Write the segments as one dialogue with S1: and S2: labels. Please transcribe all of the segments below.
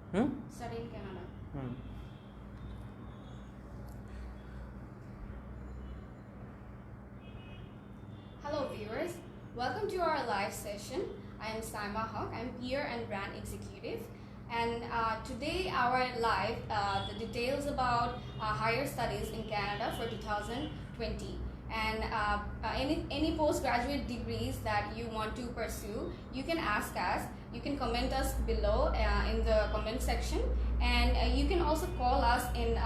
S1: Study in Canada. Hello viewers, welcome to our live session. I am Saima Haq, I'm Peer and Brand Executive, and today our live, the details about higher studies in Canada for 2020, and any postgraduate degrees that you want to pursue, you can ask us, you can comment us below in the comment section, and you can also call us in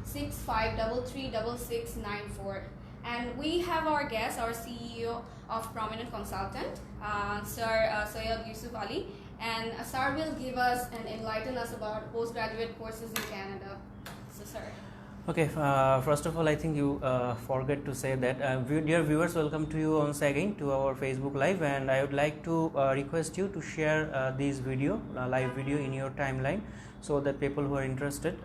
S1: 01765336694. And we have our guest, our CEO of Prominent Consultant, Sir Syed Yusuf Ali, and Sir will give us and enlighten us about postgraduate courses in Canada. So, sir.
S2: Okay, first of all, I think you forget to say that. Dear viewers, welcome to you once again to our Facebook Live, and I would like to request you to share this video, live video in your timeline, so that people who are interested,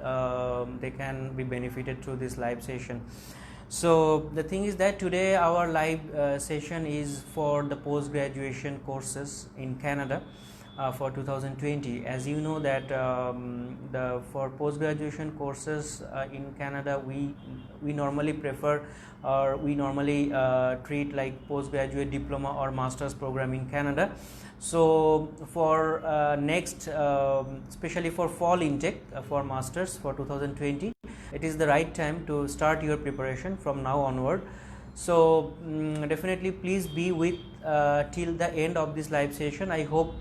S2: they can be benefited through this live session. So the thing is that today our live session is for the post-graduation courses in Canada for 2020. As you know that for post-graduation courses in Canada, we normally prefer, or we normally treat like postgraduate diploma or master's program in Canada. So for next, especially for fall intake for masters for 2020, it is the right time to start your preparation from now onward. So definitely please be with till the end of this live session. I hope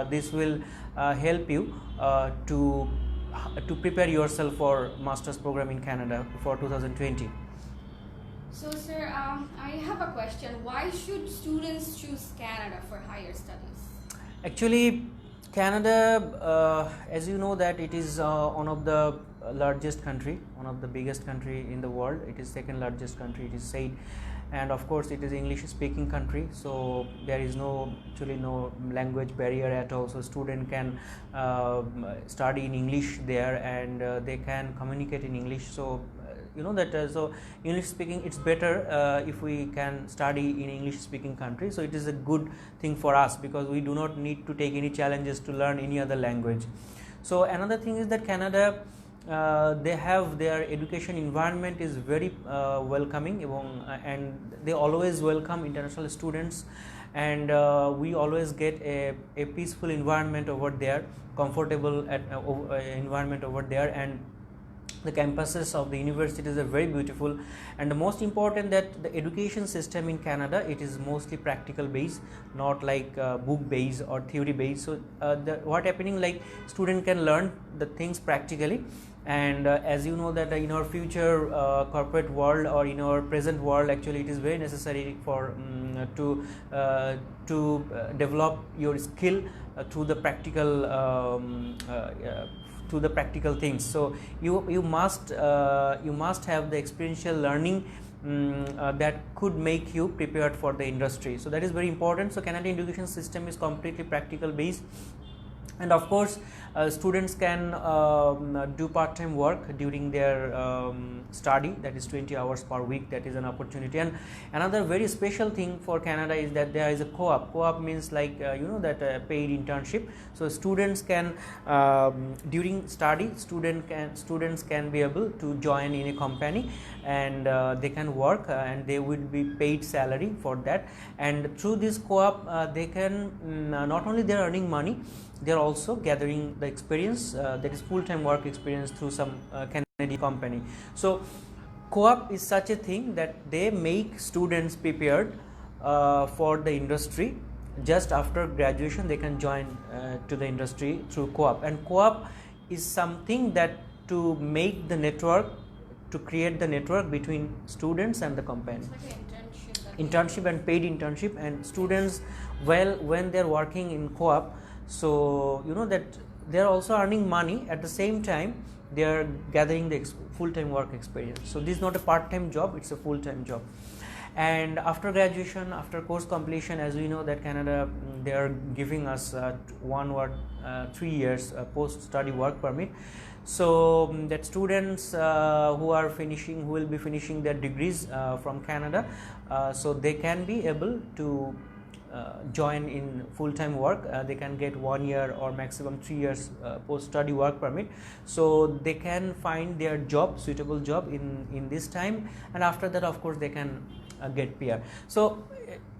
S2: this will help you to prepare yourself for master's program in Canada for 2020.
S1: So, sir, I have a question. Why should students choose Canada for higher studies?
S2: Actually, Canada, as you know that it is one of the largest country, one of the biggest country in the world. It is second largest country, it is said, and of course it is English speaking country, so there is actually no language barrier at all. So student can study in English there, and they can communicate in English. So you know that so English speaking, it's better if we can study in English speaking country. So it is a good thing for us, because we do not need to take any challenges to learn any other language. So another thing is that Canada, they have their education environment is very welcoming, and they always welcome international students, and we always get a peaceful environment over there, comfortable environment over there, and the campuses of the universities are very beautiful. And the most important, that the education system in Canada, it is mostly practical based, not like book based or theory based. So what happening, like student can learn the things practically, and as you know that in our future corporate world, or in our present world, actually it is very necessary for to develop your skill through the practical to the practical things. So you must have the experiential learning that could make you prepared for the industry. So that is very important. So Canadian education system is completely practical based, and of course students can do part-time work during their study, that is 20 hours per week. That is an opportunity. And another very special thing for Canada is that there is a co-op means like you know that paid internship. So students can during study, students can be able to join in a company, and they can work, and they will be paid salary for that. And through this co-op they can not only they are earning money, they are also gathering the experience, that is full-time work experience through some Canadian company. So co-op is such a thing that they make students prepared for the industry. Just after graduation they can join to the industry through co-op. And co-op is something that to make the network, to create the network between students and the company.
S1: It's like an
S2: Internship and paid internship. And students, well, when they're working in co-op, so you know that they're also earning money, at the same time they are gathering the full-time work experience. So this is not a part-time job, it's a full-time job. And after graduation, after course completion, as we know that Canada, they are giving us 1 or 3 years post-study work permit. So that students who will be finishing their degrees from Canada, so they can be able to join in full-time work, they can get 1 year or maximum 3 years post-study work permit, so they can find their job, suitable job in this time, and after that of course they can get PR. So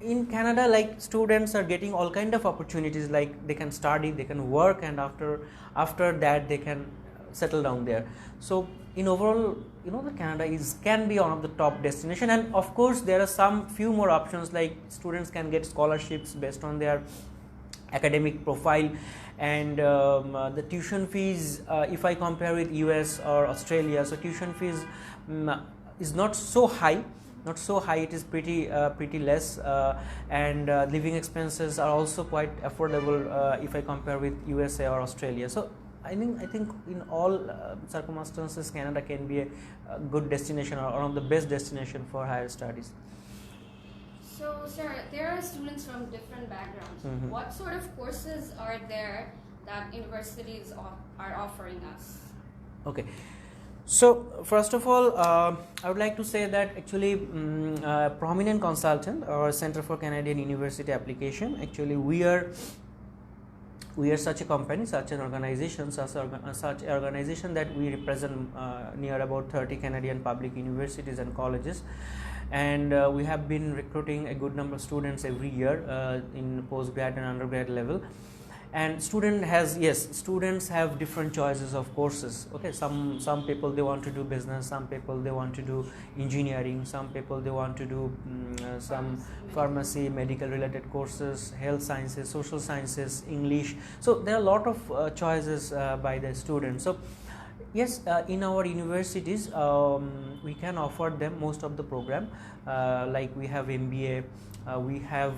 S2: in Canada, like, students are getting all kind of opportunities, like they can study, they can work, and after that they can settle down there. So in overall, the Canada can be one of the top destination, and of course there are some few more options, like students can get scholarships based on their academic profile, and the tuition fees, if I compare with US or Australia, so tuition fees is not so high, it is pretty less, and living expenses are also quite affordable if I compare with USA or Australia. So I think in all circumstances, Canada can be a good destination, or one of the best destination for higher studies.
S1: So, sir, there are students from different backgrounds.
S2: Mm-hmm.
S1: What sort of courses are there that universities are offering us?
S2: Okay. So first of all, I would like to say that actually Prominent Consultant or Center for Canadian University Application, actually we are such a company, such an organization, such organization that we represent near about 30 Canadian public universities and colleges, and we have been recruiting a good number of students every year in postgrad and undergrad level. And students have different choices of courses. Okay, some people they want to do business, some people they want to do engineering, some people they want to do some pharmacy, medical related courses, health sciences, social sciences, English. So there are a lot of choices by the students. So yes, in our universities we can offer them most of the program, like we have MBA, we have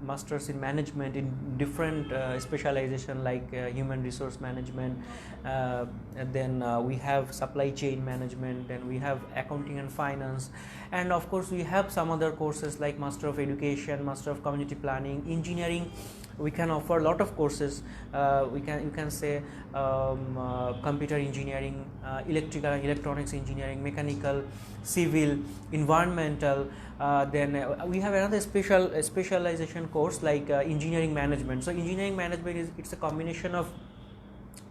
S2: masters in management in different specialization, like human resource management, and then we have supply chain management, then we have accounting and finance, and of course we have some other courses like Master of Education, Master of Community Planning, engineering. We can offer a lot of courses. You can say computer engineering, electrical and electronics engineering, mechanical, civil, environmental. Then we have another specialization course like engineering management. So engineering management it's a combination of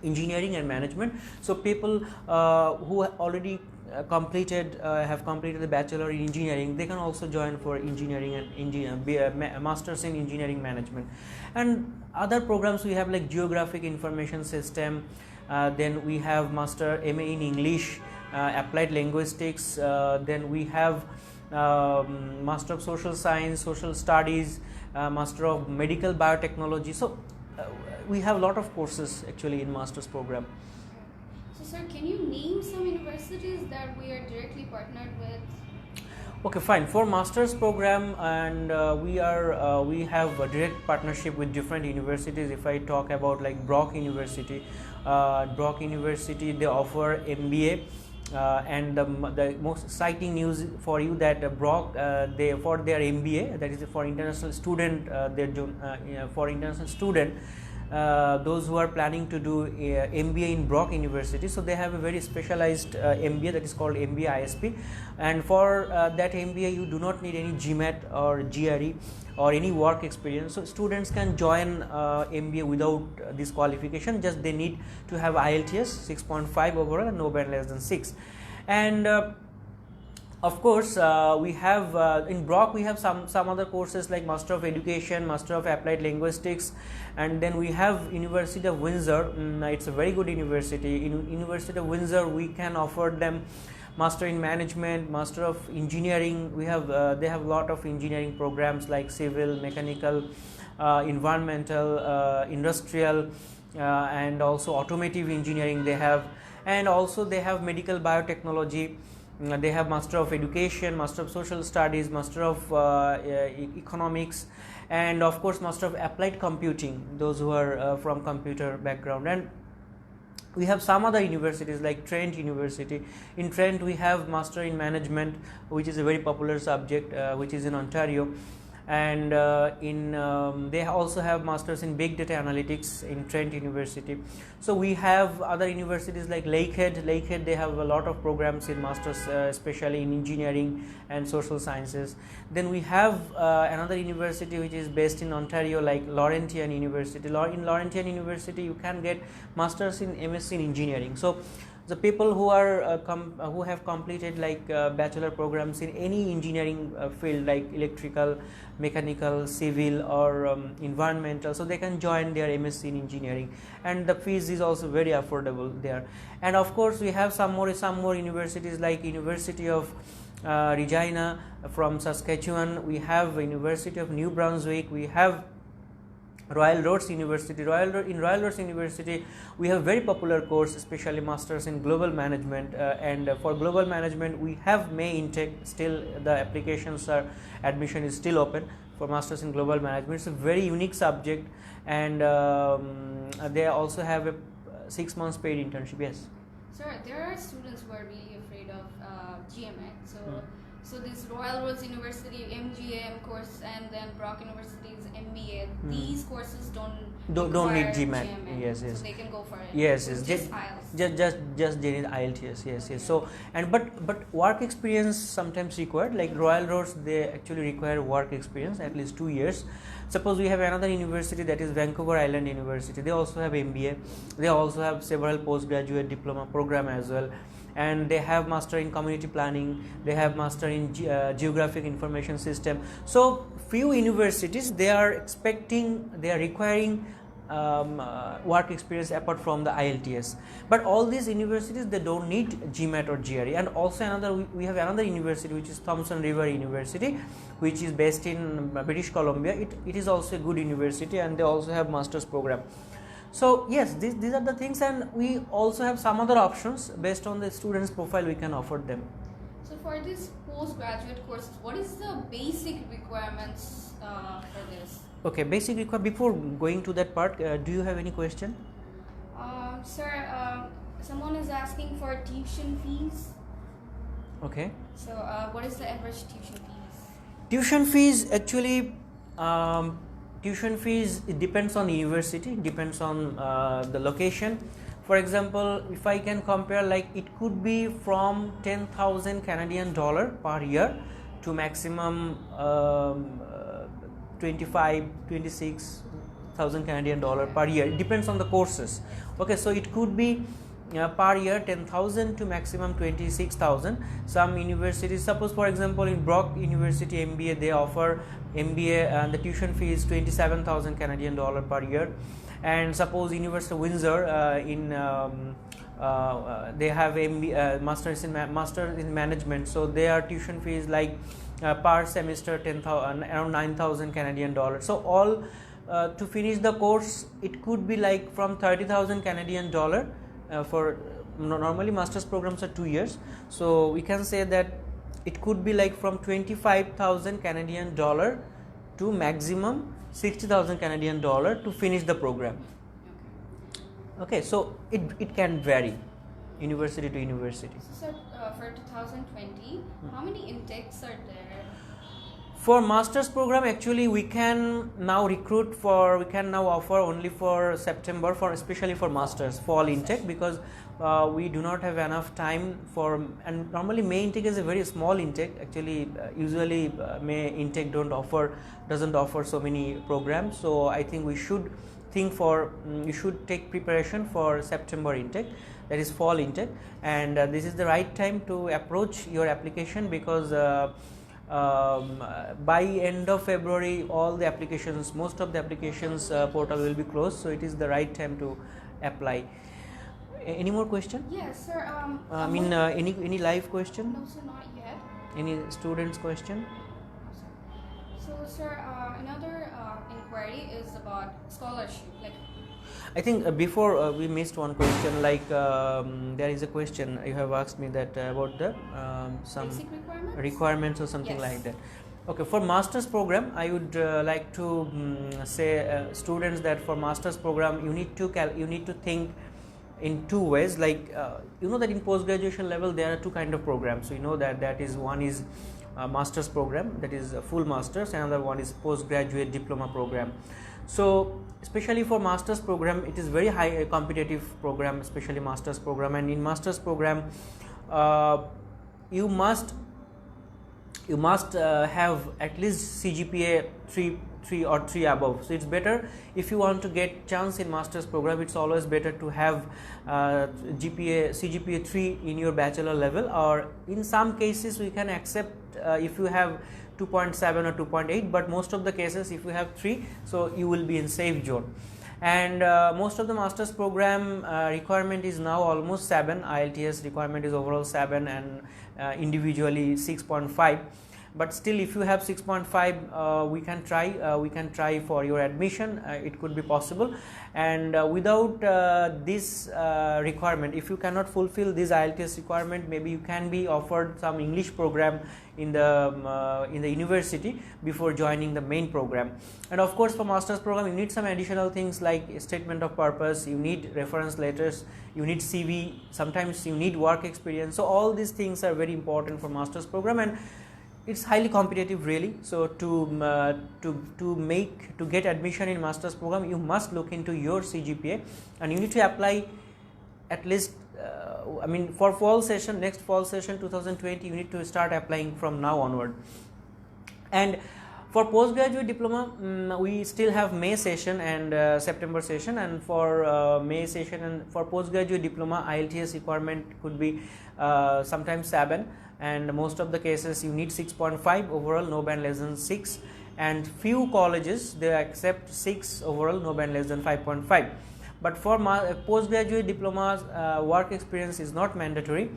S2: engineering and management. So people who already have completed the bachelor in engineering, they can also join for engineering and masters in engineering management. And other programs we have like geographic information system, then we have master MA in English, applied linguistics, then we have master of social science, social studies, master of medical biotechnology. So we have a lot of courses actually in master's program.
S1: So sir, can you name some universities that we are directly partnered with?
S2: Okay, fine. For master's program, and we have a direct partnership with different universities. If I talk about like Brock University, they offer MBA. And the most exciting news for you that Brock, they for their MBA, that is for international student, for international student, those who are planning to do MBA in Brock University, so they have a very specialized MBA that is called MBA ISP, and for that MBA you do not need any GMAT or GRE or any work experience. So students can join MBA without this qualification, just they need to have IELTS 6.5 overall and no band less than 6. And of course, we have in Brock we have some other courses like Master of Education, Master of Applied Linguistics, and then we have University of Windsor. It's a very good university. In University of Windsor, we can offer them Master in Management, Master of Engineering. We have they have a lot of engineering programs like civil, mechanical, environmental, industrial, and also automotive engineering they have, and also they have medical biotechnology. They have Master of Education, Master of Social Studies, Master of Economics, and of course Master of Applied Computing, those who are from computer background. And we have some other universities like Trent University. In Trent we have Master in Management, which is a very popular subject, which is in Ontario. and they also have masters in big data analytics in Trent University. So we have other universities like Lakehead, they have a lot of programs in masters, especially in engineering and social sciences. Then we have another university which is based in Ontario, like Laurentian University. In Laurentian University you can get masters in MSc in engineering. So the people who are who have completed like bachelor programs in any engineering field, like electrical, mechanical, civil, or environmental, so they can join their MSc in engineering, and the fees is also very affordable there. And of course we have some more universities like University of Regina from Saskatchewan, we have University of New Brunswick, we have Royal Roads University. In Royal Roads University we have very popular course, especially masters in global management, and for global management we have May intake. Still the applications are, admission is still open for masters in global management. It's a very unique subject, and they also have a 6 months paid internship. Yes.
S1: Sir, there are students who are really afraid of GMA. So this Royal Roads University MGM course, and then Brock University's MBA, these courses don't
S2: need GMAT.
S1: GMA,
S2: Yes.
S1: so they can go for it.
S2: Yes.
S1: Just IELTS.
S2: Just they need IELTS. Yes. So but work experience sometimes required. Like Royal Roads, they actually require work experience at least 2 years. Suppose we have another university, that is Vancouver Island University. They also have MBA. They also have several postgraduate diploma program as well, and they have master in community planning, they have master in geographic information system. So few universities, they are requiring work experience apart from the IELTS, but all these universities, they don't need GMAT or GRE. And also we have another university which is Thompson River University, which is based in British Columbia. It is also a good university, and they also have master's program. So yes, these are the things, and we also have some other options based on the student's profile we can offer them.
S1: So for this postgraduate courses, what is the basic requirements for this?
S2: Okay, basic requirement. Before going to that part, do you have any question?
S1: Sir, someone is asking for tuition fees.
S2: Okay.
S1: So what is the average tuition fees?
S2: Tuition fees actually. Tuition fees, it depends on the university, depends on the location. For example, if I can compare, like it could be from 10,000 Canadian dollar per year to maximum 26,000 Canadian dollar per year. It depends on the courses. Okay, so it could be per year 10,000 to maximum 26,000. Some universities, suppose for example in Brock University MBA, they offer MBA and the tuition fee is 27,000 Canadian dollar per year. And suppose University of Windsor they have MBA, masters in management, so their tuition fee is like per semester 10,000, around 9,000 Canadian dollars. So all to finish the course, it could be like from 30,000 Canadian dollar. For normally masters programs are 2 years, so we can say that it could be like from 25,000 Canadian dollar to maximum 60,000 Canadian dollar to finish the program. Okay, so it can vary university to university.
S1: So for 2020, how many intakes are there?
S2: For masters program, actually we can now offer only for September, for especially for masters fall intake, because we do not have enough time for, and normally May intake is a very small intake. Actually usually May intake doesn't offer so many programs. So I think we should you should take preparation for September intake, that is fall intake, and this is the right time to approach your application, because by end of February most of the applications portal will be closed, so it is the right time to apply. Any more question?
S1: Yes, sir.
S2: Any live question?
S1: No, sir, not yet.
S2: Any students question?
S1: No, sir. So, sir, another inquiry is about scholarship. Like,
S2: I think before we missed one question. Like there is a question you have asked me that about the some
S1: basic
S2: requirements or something
S1: Yes.
S2: like that. Okay, for master's program, I would like to say students that for master's program you need to think in two ways. Like you know that in post graduation level there are two kind of programs. So you know that is one is master's program, that is a full master's. Another one is postgraduate diploma program. So especially for master's program, it is very high competitive program, especially master's program. And in master's program, you must have at least CGPA 3 or 3 above. So it's better if you want to get chance in master's program, it's always better to have CGPA 3 in your bachelor level, or in some cases we can accept if you have 2.7 or 2.8, but most of the cases if you have 3, so you will be in safe zone. And most of the master's program requirement is now almost 7. IELTS requirement is overall 7 and individually 6.5. But still, if you have 6.5, we can try for your admission. It could be possible. And without this requirement, if you cannot fulfill this IELTS requirement, maybe you can be offered some English program in the university before joining the main program. And of course, for master's program, you need some additional things like statement of purpose, you need reference letters, you need CV, sometimes you need work experience. So all these things are very important for master's program, and it's highly competitive really. So to get admission in master's program, you must look into your CGPA, and you need to apply at least for next fall session 2020, you need to start applying from now onward. And for postgraduate diploma, we still have May session and September session, and for May session and for postgraduate diploma, IELTS requirement could be sometimes 7, and most of the cases you need 6.5 overall, no band less than 6, and few colleges they accept 6 overall, no band less than 5.5. But for postgraduate diplomas, work experience is not mandatory,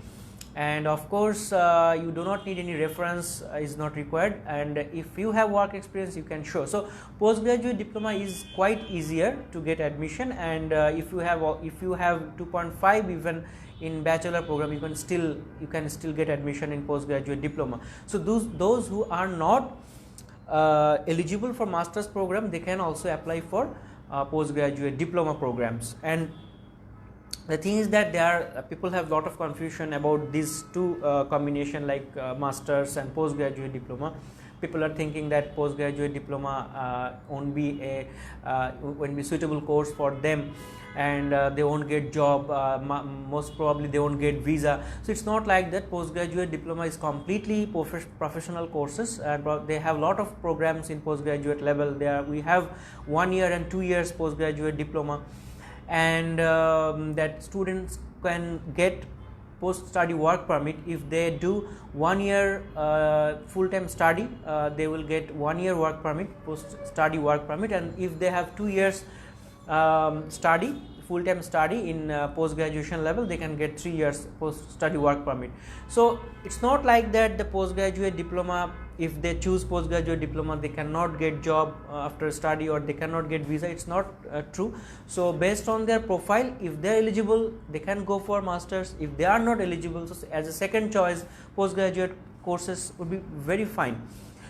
S2: and of course you do not need any reference, is not required, and if you have work experience you can show. So postgraduate diploma is quite easier to get admission, and if you have 2.5 even in bachelor program, you can still get admission in postgraduate diploma. So those who are not eligible for master's program, they can also apply for postgraduate diploma programs. And the thing is that people have lot of confusion about these two combination, like masters and postgraduate diploma. People are thinking that postgraduate diploma won't be suitable course for them, and they won't get job, most probably they won't get visa. So it's not like that. Postgraduate diploma is completely professional courses, and they have lot of programs in postgraduate level. We have 1 year and 2 years postgraduate diploma, and that students can get post-study work permit. If they do 1 year full-time study, they will get 1 year work permit, post-study work permit, and if they have 2 years full-time study in post-graduation level, they can get 3 years post-study work permit. So it's not like that the postgraduate diploma, if they choose postgraduate diploma, they cannot get job after study, or they cannot get visa. It's not true. So based on their profile, if they are eligible, they can go for masters. If they are not eligible, so as a second choice, postgraduate courses would be very fine.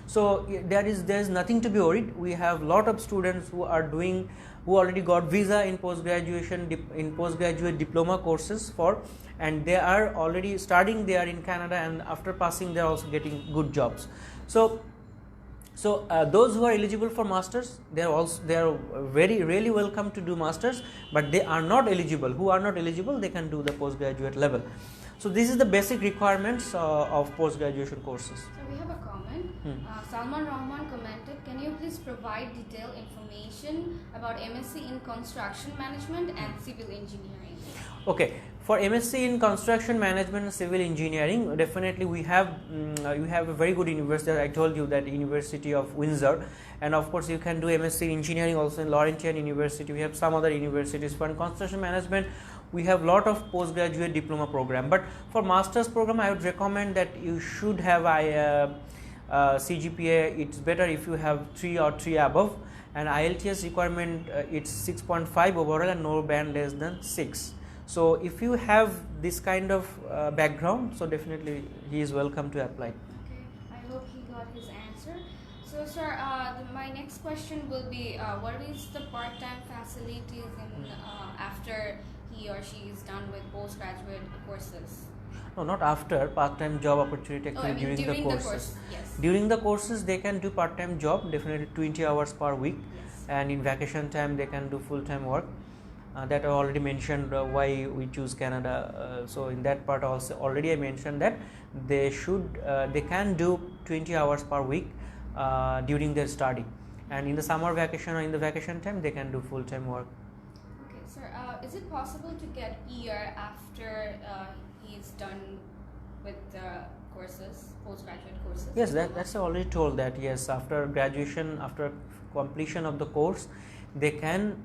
S2: So there is nothing to be worried. We have lot of students who already got visa in postgraduate diploma courses and they are already studying there in Canada, and after passing they are also getting good jobs. So those who are eligible for masters, they are really welcome to do masters, but they are not eligible. Who are not eligible, they can do the postgraduate level. So this is the basic requirements of post-graduation courses.
S1: So we have a comment. Salman Rahman commented, can you please provide detailed information about MSc in Construction Management and Civil Engineering?
S2: Okay, for MSc in Construction Management and Civil Engineering, definitely we have a very good university. I told you that University of Windsor, and of course you can do MSc in Engineering also in Laurentian University. We have some other universities. For Construction Management, we have lot of postgraduate diploma program, but for master's program I would recommend that you should have CGPA. It's better if you have 3 or 3 above, and IELTS requirement it's 6.5 overall and no band less than 6. So if you have this kind of background, so definitely he is welcome to apply.
S1: Okay, I hope he got his answer. So sir, my next question will be, what is the part-time facilities in after he or she is done with postgraduate courses?
S2: No, not after. Part-time job opportunity actually during the courses.
S1: Course, yes.
S2: During the courses, they can do part-time job, definitely 20 hours per week.
S1: Yes.
S2: And in vacation time, they can do full-time work. That I already mentioned why we choose Canada. So in that part also already I mentioned that they can do 20 hours per week during their study, and in the summer vacation or in the vacation time they can do full-time work.
S1: Okay, sir. Is it possible to get PR after he's done with the courses, postgraduate courses?
S2: Yes, that's already told that yes, after graduation, after completion of the course, they can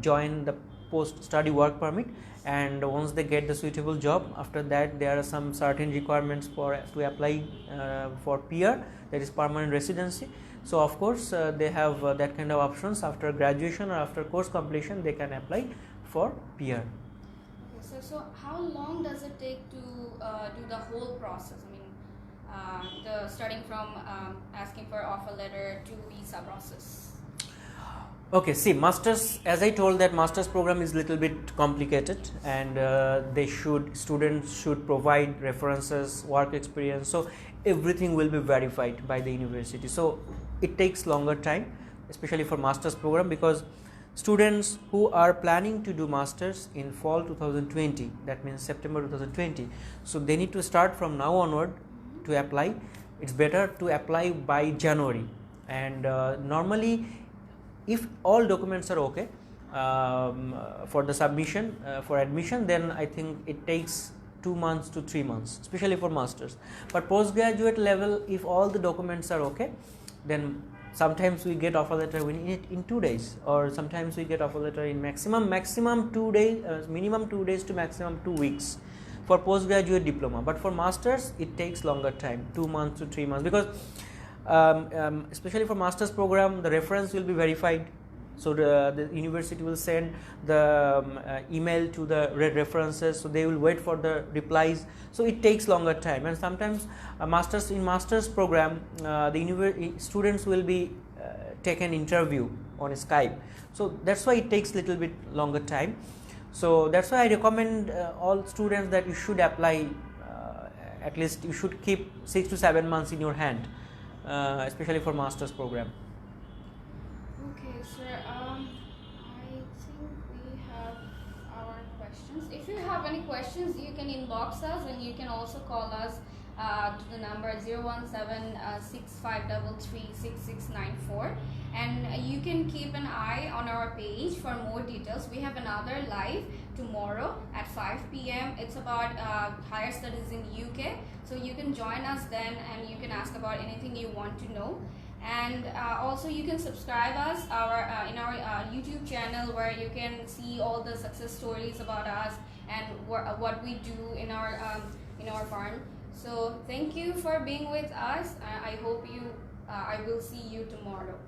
S2: join the post-study work permit, and once they get the suitable job, after that there are some certain requirements to apply for PR, that is permanent residency. So of course they have that kind of options. After graduation or after course completion, they can apply for PR.
S1: Okay, so how long does it take to do the whole process? I mean, starting from asking for offer letter to visa process.
S2: Okay, see, masters, as I told, that masters program is little bit complicated, and students should provide references, work experience, so everything will be verified by the university. So it takes longer time, especially for masters program, because students who are planning to do masters in fall 2020, that means September 2020, so they need to start from now onward to apply. It's better to apply by January, and normally if all documents are okay for the submission for admission, then I think it takes 2 months to 3 months, especially for masters. But postgraduate level, if all the documents are okay, then sometimes we get offer letter in 2 days, or sometimes we get offer letter in maximum 2 days, minimum 2 days to maximum 2 weeks for postgraduate diploma. But for masters it takes longer time, 2 months to 3 months, because especially for masters program, the reference will be verified. So the university will send the email to the references, so they will wait for the replies. So it takes longer time, and sometimes masters program, the students will be taken interview on Skype. So that's why it takes little bit longer time. So that's why I recommend all students that you should apply. At least you should keep 6 to 7 months in your hand. Especially for masters program.
S1: Okay, sir. I think we have our questions. If you have any questions, you can inbox us, and you can also call us to the number 017-6533-6694, and you can keep an eye on our page for more details. We have another live tomorrow at 5 p.m. It's about higher studies in UK, so you can join us then, and you can ask about anything you want to know. And also you can subscribe us in our YouTube channel, where you can see all the success stories about us and what we do in our farm. So thank you for being with us. I hope I will see you tomorrow.